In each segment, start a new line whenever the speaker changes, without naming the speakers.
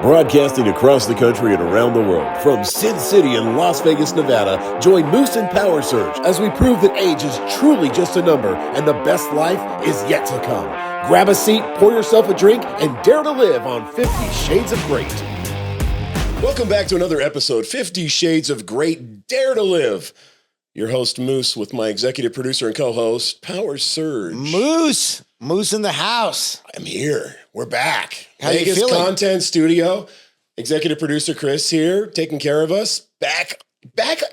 Broadcasting across the country and around the world, from Sin City in Las Vegas, Nevada, join Moose and PowerSerg as we prove that age is truly just a number and the best life is yet to come. Grab a seat, pour yourself a drink, and dare to live on 50 Shades of Great. Welcome back to another episode, 50 Shades of Great, Dare to Live. Your host, Moose, with my executive producer and co-host, PowerSerg.
Moose in the house.
I'm here. We're back.
How you
Vegas
feeling?
Content Studio. Executive producer Chris here, taking care of us. Back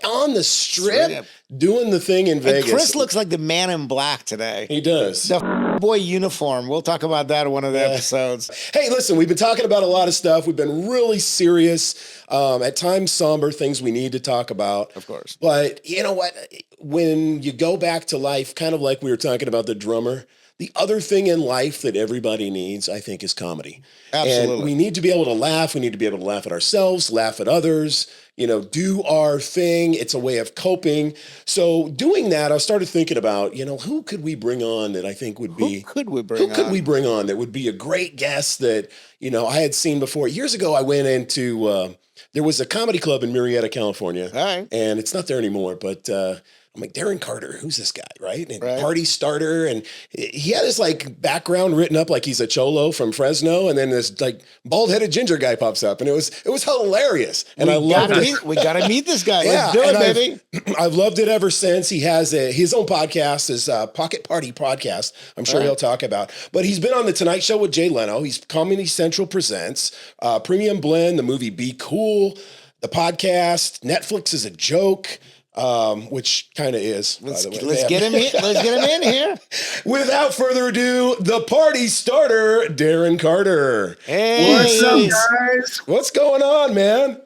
on the strip, doing the thing in Vegas.
And Chris looks like the man in black today.
He does.
The boy uniform. We'll talk about that in one of the episodes.
Hey, listen, we've been talking about a lot of stuff. We've been really serious, at times somber, things we need to talk about.
Of course.
But you know what? When you go back to life, kind of like we were talking about the drummer, the other thing in life that everybody needs, I think, is comedy.
Absolutely.
And we need to be able to laugh. We need to be able to laugh at ourselves, laugh at others, do our thing. It's a way of coping. So doing that, I started thinking about, who could we bring on that I think would be...
Who could we bring on
that would be a great guest that, I had seen before? Years ago, I went into... there was a comedy club in Murrieta, California.
All right.
And it's not there anymore, but... I'm like, Darren Carter, who's this guy, right? And
right.
Party starter. And he had his background written up like he's a cholo from Fresno. And then this bald-headed ginger guy pops up. And it was hilarious. And I loved it.
We got to meet this guy. Let's do it, baby.
I've loved it ever since. He has his own podcast, his Pocket Party podcast. I'm sure he'll talk about. But he's been on The Tonight Show with Jay Leno. He's Comedy Central Presents, Premium Blend, the movie Be Cool, the podcast, Netflix is a Joke. Which kind of is, by the way.
Let's get him in here.
Without further ado, the party starter, Darren Carter.
Hey.
What's up, guys?
What's going on, man?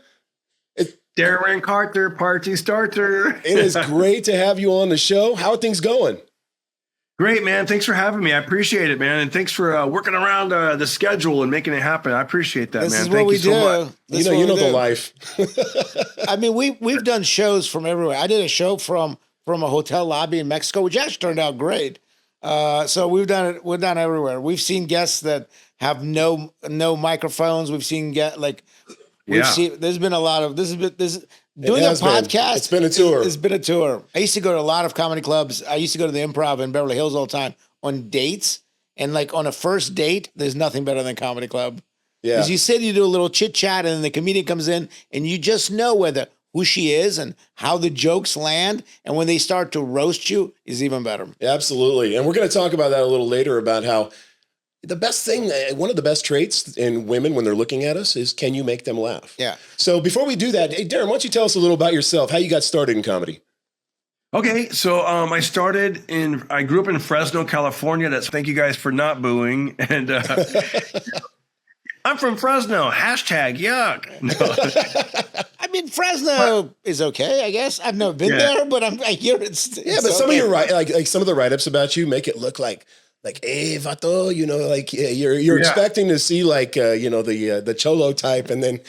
Darren Carter, party starter.
It is great to have you on the show. How are things going?
Great, man. Thanks for having me. I appreciate it, man. And thanks for working around the schedule and making it happen. I appreciate that,
This
man.
is what
Thank
we
you so
do.
much.
You know the life.
I mean, we've done shows from everywhere. I did a show from a hotel lobby in Mexico, which actually turned out great. So we've done it. We've done everywhere. We've seen guests that have no microphones. We've seen there's been a lot of doing a podcast.
It's been a tour.
It's been a tour. I used to go to a lot of comedy clubs. I used to go to the Improv in Beverly Hills all the time on dates. And on a first date, there's nothing better than comedy club.
Yeah.
Because you sit, you do a little chit chat, and then the comedian comes in, and you just know who she is and how the jokes land. And when they start to roast you, is even better.
Absolutely. And we're going to talk about that a little later, about how the best thing, one of the best traits in women when they're looking at us is, can you make them laugh?
Yeah.
So before we do that, hey, Darren, why don't you tell us a little about yourself, how you got started in comedy?
Okay, so I grew up in Fresno, California. Thank you guys for not booing. And I'm from Fresno. Hashtag yuck. No.
I mean, Fresno is okay, I guess. I've never been there, but I hear it's
but some of your like some of the write-ups about you make it look like, hey, vato, you're expecting to see the cholo type, and then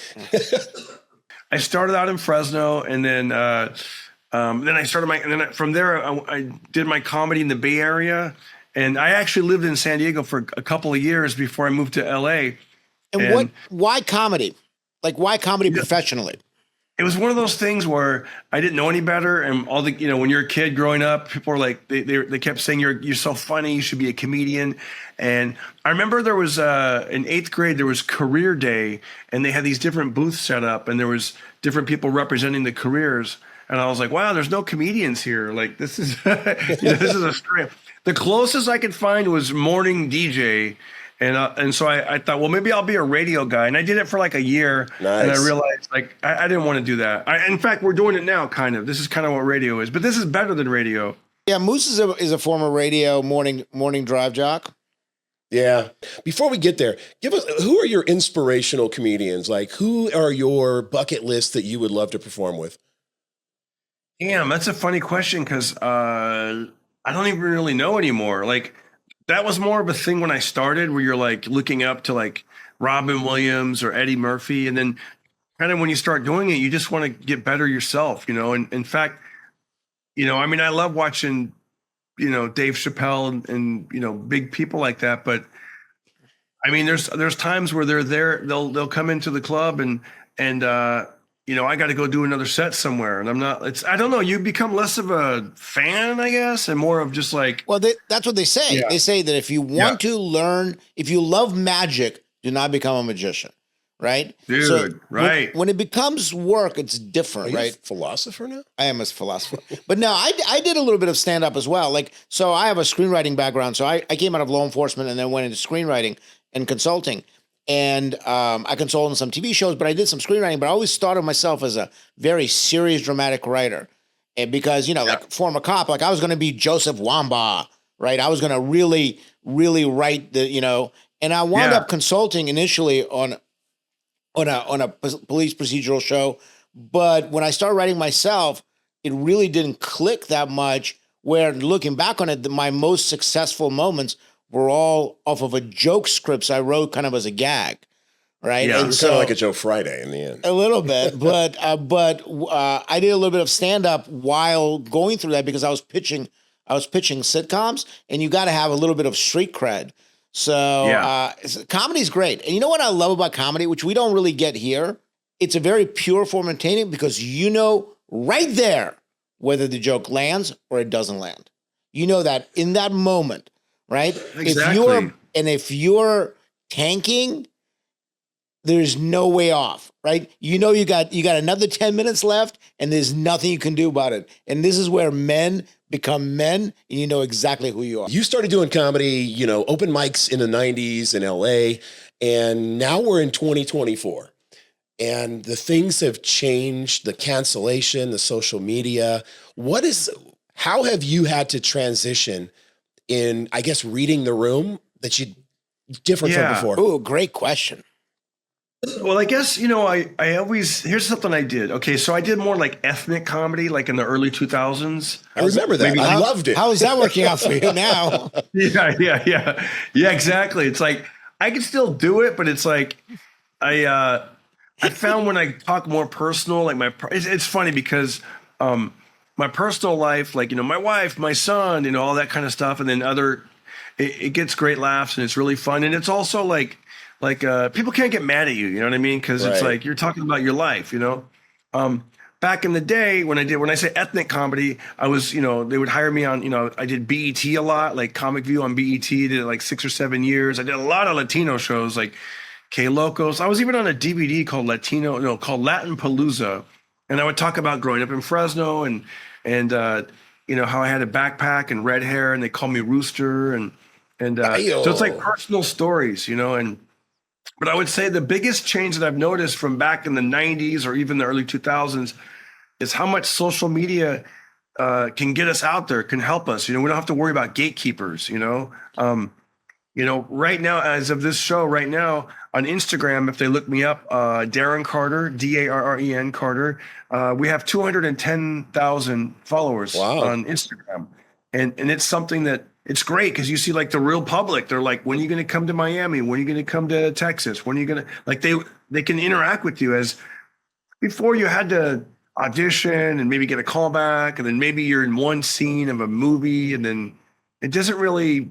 I started out in Fresno, and then I started from there I did my comedy in the Bay Area, and I actually lived in San Diego for a couple of years before I moved to LA.
And why comedy? Why comedy professionally?
It was one of those things where I didn't know any better, and all the when you're a kid growing up, people were like they kept saying you're so funny, you should be a comedian. And I remember there was in 8th grade there was career day, and they had these different booths set up, and there was different people representing the careers, and I was like, wow, there's no comedians here. This is this is a strip. The closest I could find was morning DJ. And so I thought, well, maybe I'll be a radio guy. And I did it for a year.
Nice.
And I realized I didn't want to do that. In fact, we're doing it now, kind of. This is kind of what radio is. But this is better than radio.
Yeah, Moose is a former radio morning drive jock.
Yeah. Before we get there, give us, who are your inspirational comedians? Who are your bucket lists that you would love to perform with?
Damn, that's a funny question because I don't even really know anymore. That was more of a thing when I started, where you're looking up to Robin Williams or Eddie Murphy. And then kind of when you start doing it, you just want to get better yourself, And in fact, I love watching, Dave Chappelle and big people like that. But I mean, there's times where they're there. They'll come into the club and I got to go do another set somewhere, and I'm not. I don't know. You become less of a fan, I guess, and more of just like.
Well, that's what they say.
Yeah.
They say that if you want to learn, if you love magic, do not become a magician, right?
Dude,
so
right.
When it becomes work, it's different, right?
A philosopher now?
I am a philosopher. But no, I did a little bit of stand-up as well. Like, so I have a screenwriting background. So I came out of law enforcement and then went into screenwriting and consulting. And I consulted on some TV shows, but I did some screenwriting. But I always thought of myself as a very serious, dramatic writer. And because, like former cop, like I was going to be Joseph Wamba, right? I was going to really, really write and I wound up consulting initially on a police procedural show. But when I started writing myself, it really didn't click that much, where looking back on it, my most successful moments were all off of a joke scripts I wrote kind of as a gag, right?
Yeah,
and
you're kind of like a Joe Friday in the end.
A little bit, but I did a little bit of stand-up while going through that because I was pitching sitcoms, and you got to have a little bit of street cred. So comedy's great. And you know what I love about comedy, which we don't really get here? It's a very pure form of entertainment because you know right there whether the joke lands or it doesn't land. You know that in that moment, right?
Exactly.
If you're tanking, there's no way off, right? You know you got another 10 minutes left and there's nothing you can do about it. And this is where men become men, and you know exactly who you are.
You started doing comedy, open mics in the 90s in LA, and now we're in 2024. And the things have changed, the cancellation, the social media. How have you had to transition in, I guess, reading the room different from before?
Oh, great question.
Well, I guess, I always, here's something I did. Okay, so I did more like ethnic comedy, like in the early 2000s.
I remember that. I loved it.
How is that working out for you now?
Yeah, exactly. It's like, I can still do it, but it's like, I found when I talk more personal, like it's funny because my personal life, like, my wife, my son, all that kind of stuff. And then it gets great laughs and it's really fun. And it's also like people can't get mad at you, you know what I mean? Because it's like you're talking about your life, Back in the day when I say ethnic comedy, I was, they would hire me on, I did BET a lot, like Comic View on BET, did it like 6 or 7 years. I did a lot of Latino shows like K Locos. I was even on a DVD called Latin Palooza. And I would talk about growing up in Fresno and how I had a backpack and red hair and they called me Rooster and so it's like personal stories, But I would say the biggest change that I've noticed from back in the 90s or even the early 2000s is how much social media can get us out there, can help us. We don't have to worry about gatekeepers, right now, as of this show right now on Instagram, if they look me up, Darren Carter, Darren Carter, we have 210,000 followers on Instagram. And it's something that it's great because you see like the real public. They're like, when are you going to come to Miami? When are you going to come to Texas? When are you going to like they can interact with you as before you had to audition and maybe get a call back. And then maybe you're in one scene of a movie and then it didn't really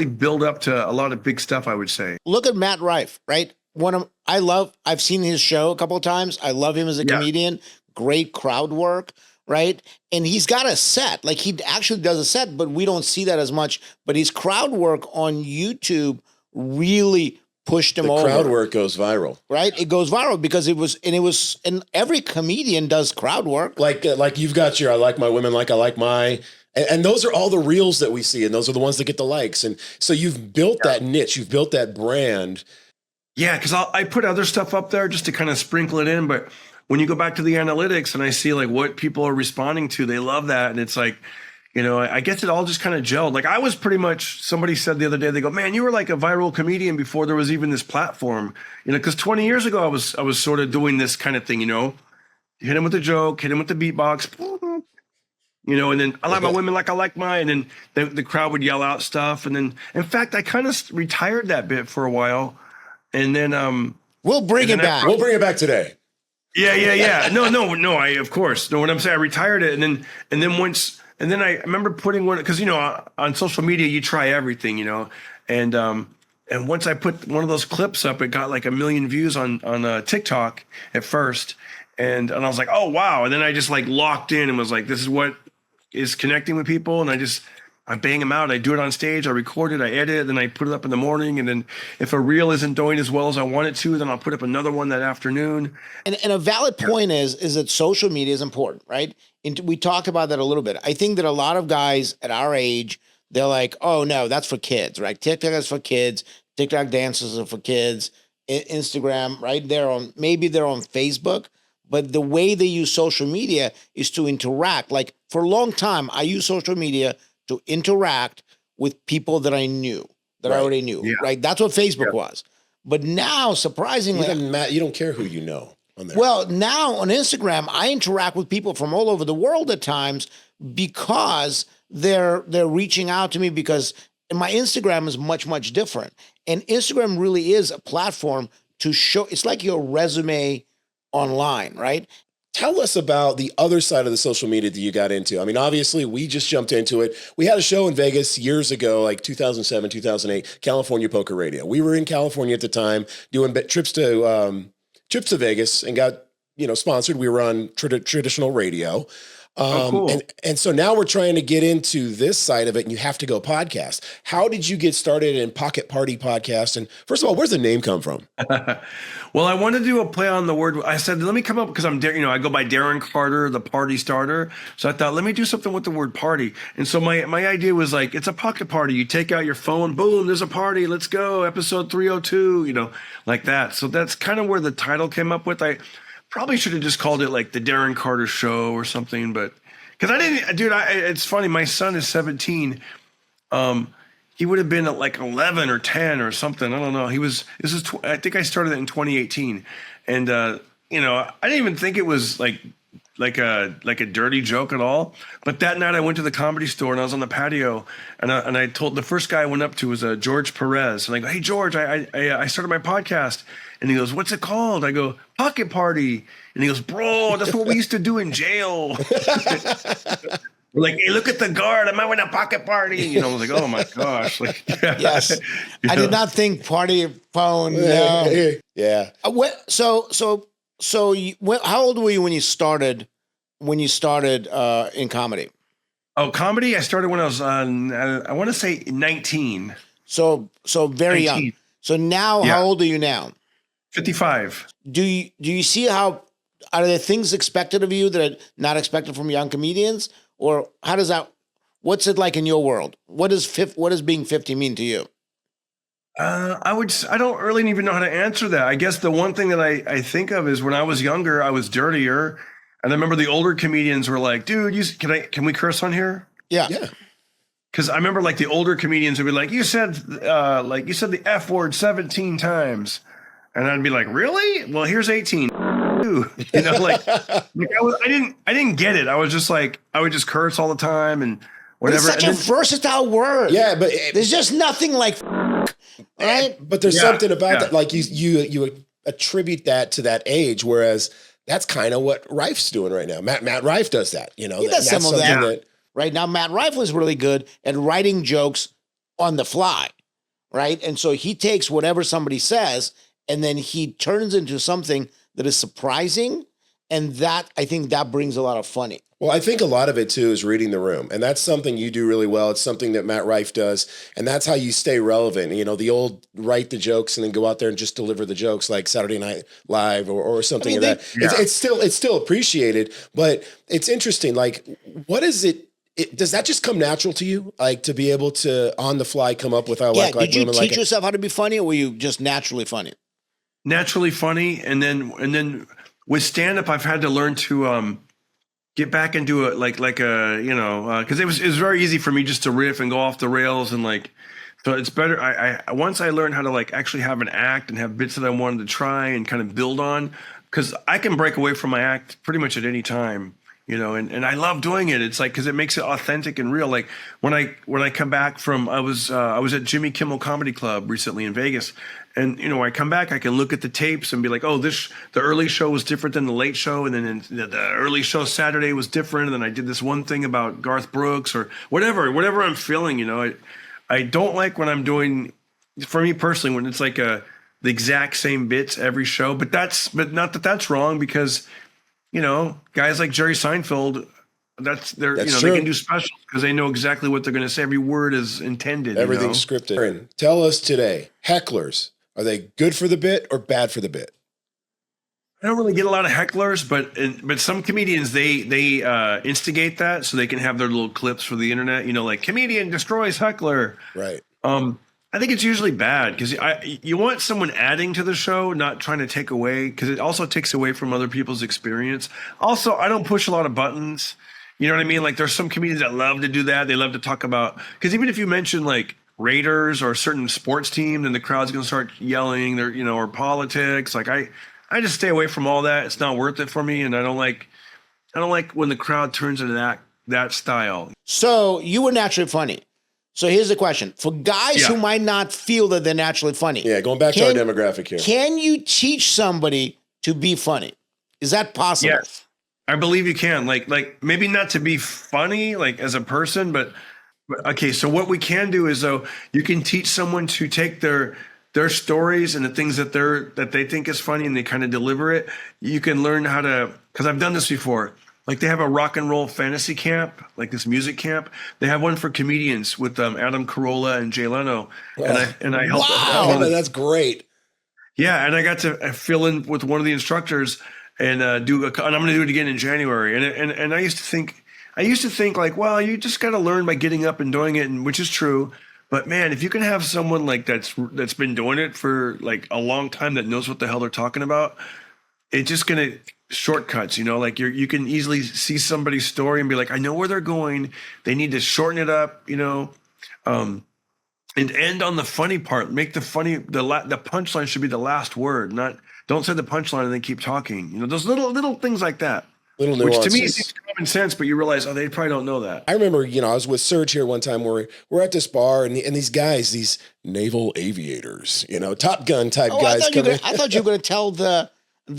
build up to a lot of big stuff, I would say.
Look at Matt Rife, right? I've seen his show a couple of times. I love him as a comedian. Great crowd work. Right. And he's got a set, like he actually does a set, but we don't see that as much. But his crowd work on YouTube really pushed him over.
The crowd work goes viral.
Right. It goes viral because and every comedian does crowd work.
Like you've got your, I like my women like I like my, and those are all the reels that we see. And those are the ones that get the likes. And so you've built that niche, you've built that brand.
Yeah. Cause I put other stuff up there just to kind of sprinkle it in. But when you go back to the analytics and I see like what people are responding to, they love that. And it's like, I guess it all just kind of gelled. Like I was pretty much, somebody said the other day, they go, man, you were like a viral comedian before there was even this platform, because 20 years ago, I was sort of doing this kind of thing, hit him with a joke, hit him with the beatbox, and then I like my women like I like mine. And then the crowd would yell out stuff. And then, in fact, I kind of retired that bit for a while. And then,
we'll bring it back.
We'll bring it back today.
Yeah. No. Of course. No, when I'm saying I retired it and then I remember putting one, cause on social media, you try everything, and and once I put one of those clips up, it got like 1 million views on TikTok at first, and I was like, oh wow, and then I just like locked in and was like, this is what is connecting with people, and I bang them out. I do it on stage. I record it. I edit it. Then I put it up in the morning. And then if a reel isn't doing as well as I want it to, then I'll put up another one that afternoon.
And a valid point is that social media is important, right? And we talked about that a little bit. I think that a lot of guys at our age, they're like, oh no, that's for kids, right? TikTok is for kids. TikTok dances are for kids. Instagram, right? Maybe they're on Facebook, but the way they use social media is to interact. Like for a long time, I used social media to interact with people that I knew, that I already knew, right? That's what Facebook was. But now, surprisingly,
you don't care who you know on there.
Well, now on Instagram, I interact with people from all over the world at times because they're reaching out to me, because my Instagram is much, much different. And Instagram really is a platform to show, it's like your resume online, right?
Tell us about the other side of the social media that you got into. I mean, obviously, we just jumped into it. We had a show in Vegas years ago, like 2007, 2008, California Poker Radio. We were in California at the time doing trips to Vegas and got, sponsored. We were on traditional radio.
Cool.
And so now we're trying to get into this side of it, and you have to go podcast. How did you get started in Pocket Party Podcast? And first of all, where's the name come from?
Well, I wanted to do a play on the word. I said, let me come up, because I go by Darren Carter, the party starter. So I thought, let me do something with the word party. And so my idea was like, it's a pocket party. You take out your phone, boom, there's a party. Let's go. Episode 302, like that. So that's kind of where the title came up with. I probably should have just called it like the Darren Carter Show or something, but because I didn't, dude, it's funny. My son is 17. He would have been at like 11 or 10 or something. I don't know. I think I started it in 2018. And, I didn't even think it was like a dirty joke at all. But that night I went to the Comedy Store and I was on the patio, and I told, the first guy I went up to was George Perez. And I go, hey, George, I started my podcast. And he goes, what's it called? I go, Pocket Party. And he goes, bro, that's what we used to do in jail. We're like, hey, look at the guard. I'm having a pocket party. I was like, oh my gosh. Like,
yes. I did not think party phone. No.
Yeah.
How old were you when you started in comedy?
Oh, comedy? I started when I was I want to say 19.
So very 19. Young. So now, how old are you now?
55.
Do you see are there things expected of you that are not expected from young comedians? Or what's it like in your world? What does being 50 mean to you?
I don't really even know how to answer that. I guess the one thing that I think of is when I was younger, I was dirtier. And I remember the older comedians were like, dude, can we curse on here?
Yeah.
Because I remember like the older comedians would be like, you said the F word 17 times. And I'd be like, really? Well, here's 18. I didn't get it. I was just like, I would just curse all the time and whatever.
It's such a versatile word.
Yeah, but
there's just nothing like, right?
But there's something about that. Like you attribute that to that age, whereas that's kind of what Rife's doing right now. Matt Rife does that. He
does some of that. Right now, Matt Rife was really good at writing jokes on the fly, right? And so he takes whatever somebody says and then he turns into something that is surprising, and that, I think that brings a lot of funny.
Well, I think a lot of it too is reading the room, and that's something you do really well. It's something that Matt Rife does, and that's how you stay relevant. The old write the jokes and then go out there and just deliver the jokes like Saturday Night Live or something like that. Yeah. It's still appreciated, but it's interesting. Like, what is it? Does that just come natural to you, like to be able to on the fly come up with
did you teach yourself how to be funny, or were you just naturally funny?
Naturally funny, and then with stand up, I've had to learn to get back into it, because it was very easy for me just to riff and go off the rails, and so it's better. I once I learned how to actually have an act and have bits that I wanted to try and kind of build on, because I can break away from my act pretty much at any time. And I love doing it. It's because it makes it authentic and real. Like when I come back from, I was at Jimmy Kimmel Comedy Club recently in Vegas, and when I come back, I can look at the tapes and be like, oh, the early show was different than the late show, and then the early show Saturday was different, and then I did this one thing about Garth Brooks or whatever I'm feeling. I don't like when I'm doing for me personally, when it's like the exact same bits every show, but not that that's wrong, because guys like Jerry Seinfeld, that's
true.
they can do specials because they know exactly what they're going to say. Every word is intended.
Everything's scripted. Darren, tell us today, hecklers, are they good for the bit or bad for the bit?
I don't really get a lot of hecklers, but some comedians they instigate that so they can have their little clips for the internet. Like comedian destroys heckler.
Right.
I think it's usually bad because you want someone adding to the show, not trying to take away, because it also takes away from other people's experience. Also, I don't push a lot of buttons. You know what I mean? Like there's some comedians that love to do that. They love to talk about, because even if you mention like Raiders or a certain sports team, then the crowd's going to start yelling, or politics. Like I just stay away from all that. It's not worth it for me, and I don't like when the crowd turns into that style.
So you were naturally funny. So here's the question. For guys who might not feel that they're naturally funny.
Yeah, going back to our demographic here.
Can you teach somebody to be funny? Is that possible?
Yes. I believe you can. Like maybe not to be funny like as a person, but okay, so what we can do is, though, you can teach someone to take their stories and the things that they think is funny, and they kind of deliver it. You can learn how to, because I've done this before. Like they have a rock and roll fantasy camp, like this music camp. They have one for comedians with Adam Carolla and Jay Leno, and I helped.
Wow, that's great.
Yeah, and I got to fill in with one of the instructors and and I'm going to do it again in January. And I used to think like, well, you just got to learn by getting up and doing it, and which is true. But man, if you can have someone like that's been doing it for like a long time, that knows what the hell they're talking about, it's just gonna shortcuts. Like you can easily see somebody's story and be like, I know where they're going. They need to shorten it up, and end on the funny part. Make the funny the punchline should be the last word. Not don't say the punchline and then keep talking. Those little things like that.
Little nuances.
Which to me seems common sense, but you realize, they probably don't know that.
I remember, I was with Serge here one time where we're at this bar and these guys, these naval aviators, Top Gun type guys.
I thought you were going to tell the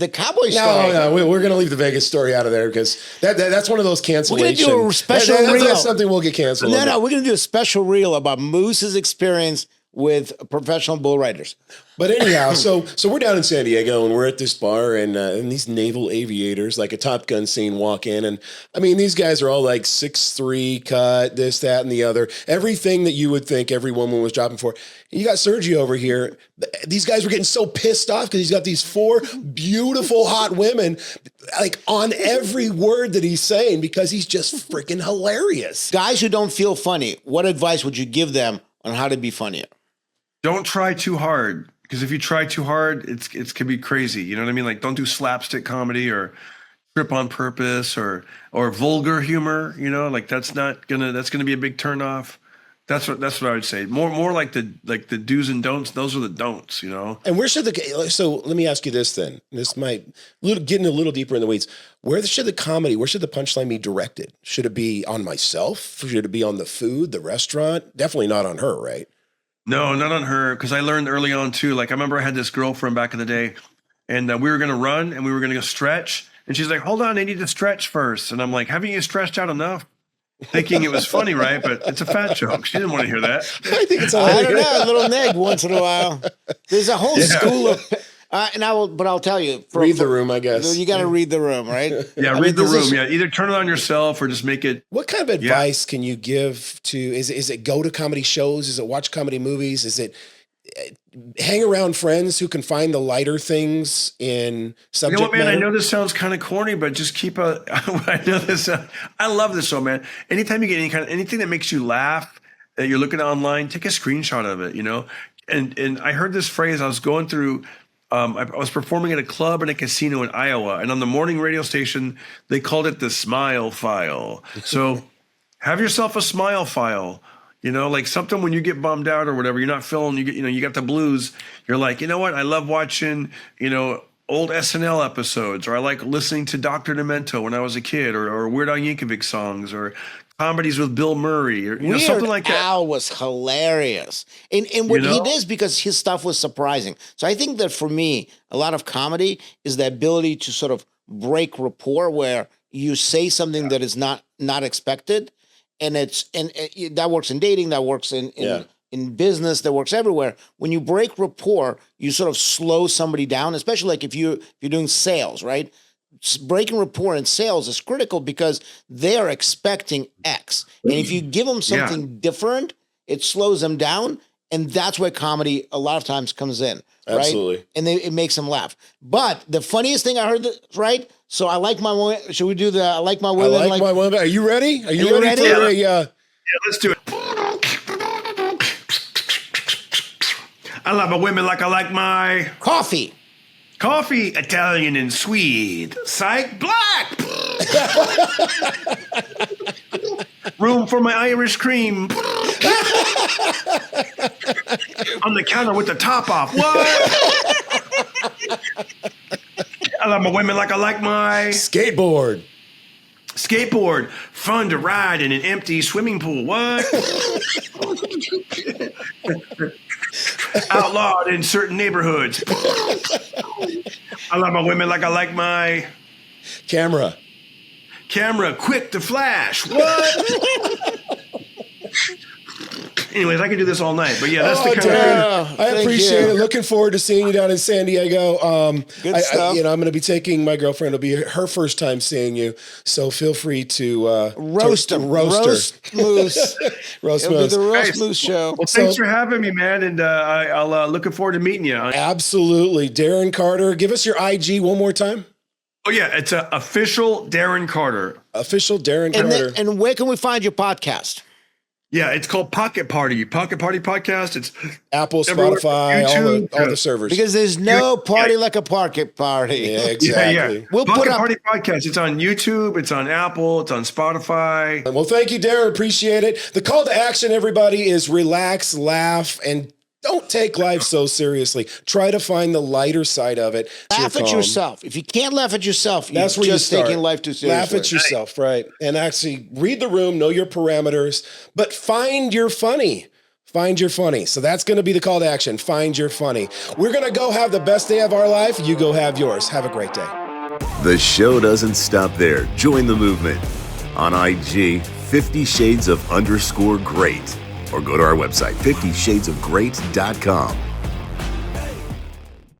cowboy story.
No, we're going to leave the Vegas story out of there because that's one of those cancellations. We're going
to do a special reel.
That's something we'll get canceled.
No, we're going to do a special reel about Moose's experience with professional bull riders.
But anyhow, so we're down in San Diego and we're at this bar and these naval aviators, like a Top Gun scene, walk in. And I mean, these guys are all like 6'3", cut, this, that, and the other. Everything that you would think every woman was dropping for. And you got Sergio over here. These guys were getting so pissed off because he's got these 4 beautiful, hot women like on every word that he's saying because he's just freaking hilarious.
Guys who don't feel funny, what advice would you give them on how to be funnier?
Don't try too hard, because if you try too hard, it can be crazy. You know what I mean? Like, don't do slapstick comedy or trip on purpose or vulgar humor. Like that's gonna be a big turnoff. That's what I would say. More like the do's and don'ts. Those are the don'ts.
And where should so let me ask you this then. This might getting a little deeper in the weeds. Where should the punchline be directed? Should it be on myself? Should it be on the food, the restaurant? Definitely not on her, right?
No, not on her, because I learned early on too. Like I remember I had this girlfriend back in the day, and we were going to run and we were going to go stretch, and she's like, "Hold on, I need to stretch first." And I'm like, "Haven't you stretched out enough?" Thinking it was funny, right? But it's a fat joke. She didn't want to hear that.
I think it's
I don't know, a little neg once in a while. There's a whole school of. I'll tell you.
Read the room, I guess.
You got to read the room, right?
Yeah, read the room. Yeah, either turn it on yourself or just make it.
What kind of advice can you give to? Is it go to comedy shows? Is it watch comedy movies? Is it hang around friends who can find the lighter things in subject matter?
I know this sounds kind of corny, but just keep I know this. I love this show, man. Anytime you get anything that makes you laugh, that you're looking online, take a screenshot of it. And I heard this phrase. I was going through. I was performing at a club and a casino in Iowa, and on the morning radio station, they called it the smile file. So have yourself a smile file, like something when you get bummed out or whatever, you're not feeling, you got the blues. You're like, you know what? I love watching, old SNL episodes, or I like listening to Dr. Demento when I was a kid, or Weird Al Yankovic songs, or comedies with Bill Murray, or something like that.
Al was hilarious, and what he did is because his stuff was surprising. So I think that for me, a lot of comedy is the ability to sort of break rapport, where you say something that is not expected, and that works in dating, that works in in business, that works everywhere. When you break rapport, you sort of slow somebody down, especially like if you're doing sales, right? Breaking rapport in sales is critical because they are expecting X. And if you give them something different, it slows them down. And that's where comedy a lot of times comes in, right?
Absolutely.
And it makes them laugh. But the funniest thing I heard, right? So I like my women. Should we do the I like my women?
I like my women. Are you ready? Are you ready for
Yeah, let's do it. I like my women like I like my
coffee.
Coffee, Italian and sweet. Psych, black. Room for my Irish cream. On the counter with the top off. What? I like my women like I like my
skateboard.
Skateboard, fun to ride in an empty swimming pool. What? Outlawed in certain neighborhoods. I like my women like I like my
camera.
Quick to flash. What? Anyways, I could do this all night, but yeah, that's the kind of thing.
I appreciate it. Looking forward to seeing you down in San Diego.
Good stuff.
I'm going to be taking my girlfriend. It'll be her first time seeing you, so feel free to
roast her. Roast moose.
Roast
It'll
moose.
be the roast moose show.
Well, thanks for having me, man, and I'll looking forward to meeting you.
Absolutely, Darren Carter. Give us your IG one more time.
Oh yeah, it's official Darren Carter.
Official Darren Carter.
And where can we find your podcast?
Yeah, it's called Pocket Party Podcast. It's
Apple, Spotify, all the servers.
Because there's no party like a pocket party.
Yeah, exactly.
Yeah.
We'll
Pocket
put up
Party Podcast. It's on YouTube. It's on Apple. It's on Spotify.
Well, thank you, Darren. Appreciate it. The call to action, everybody, is relax, laugh, and don't take life so seriously. Try to find the lighter side of it.
Laugh at yourself. If you can't laugh at yourself, you're
That's where
just
you start.
taking life too seriously.
Laugh at yourself, right? And actually read the room, know your parameters, but find your funny. Find your funny. So that's going to be the call to action. Find your funny. We're going to go have the best day of our life. You go have yours. Have a great day.
The show doesn't stop there. Join the movement on IG, 50 Shades of _great. Or go to our website, 50shadesofgreat.com.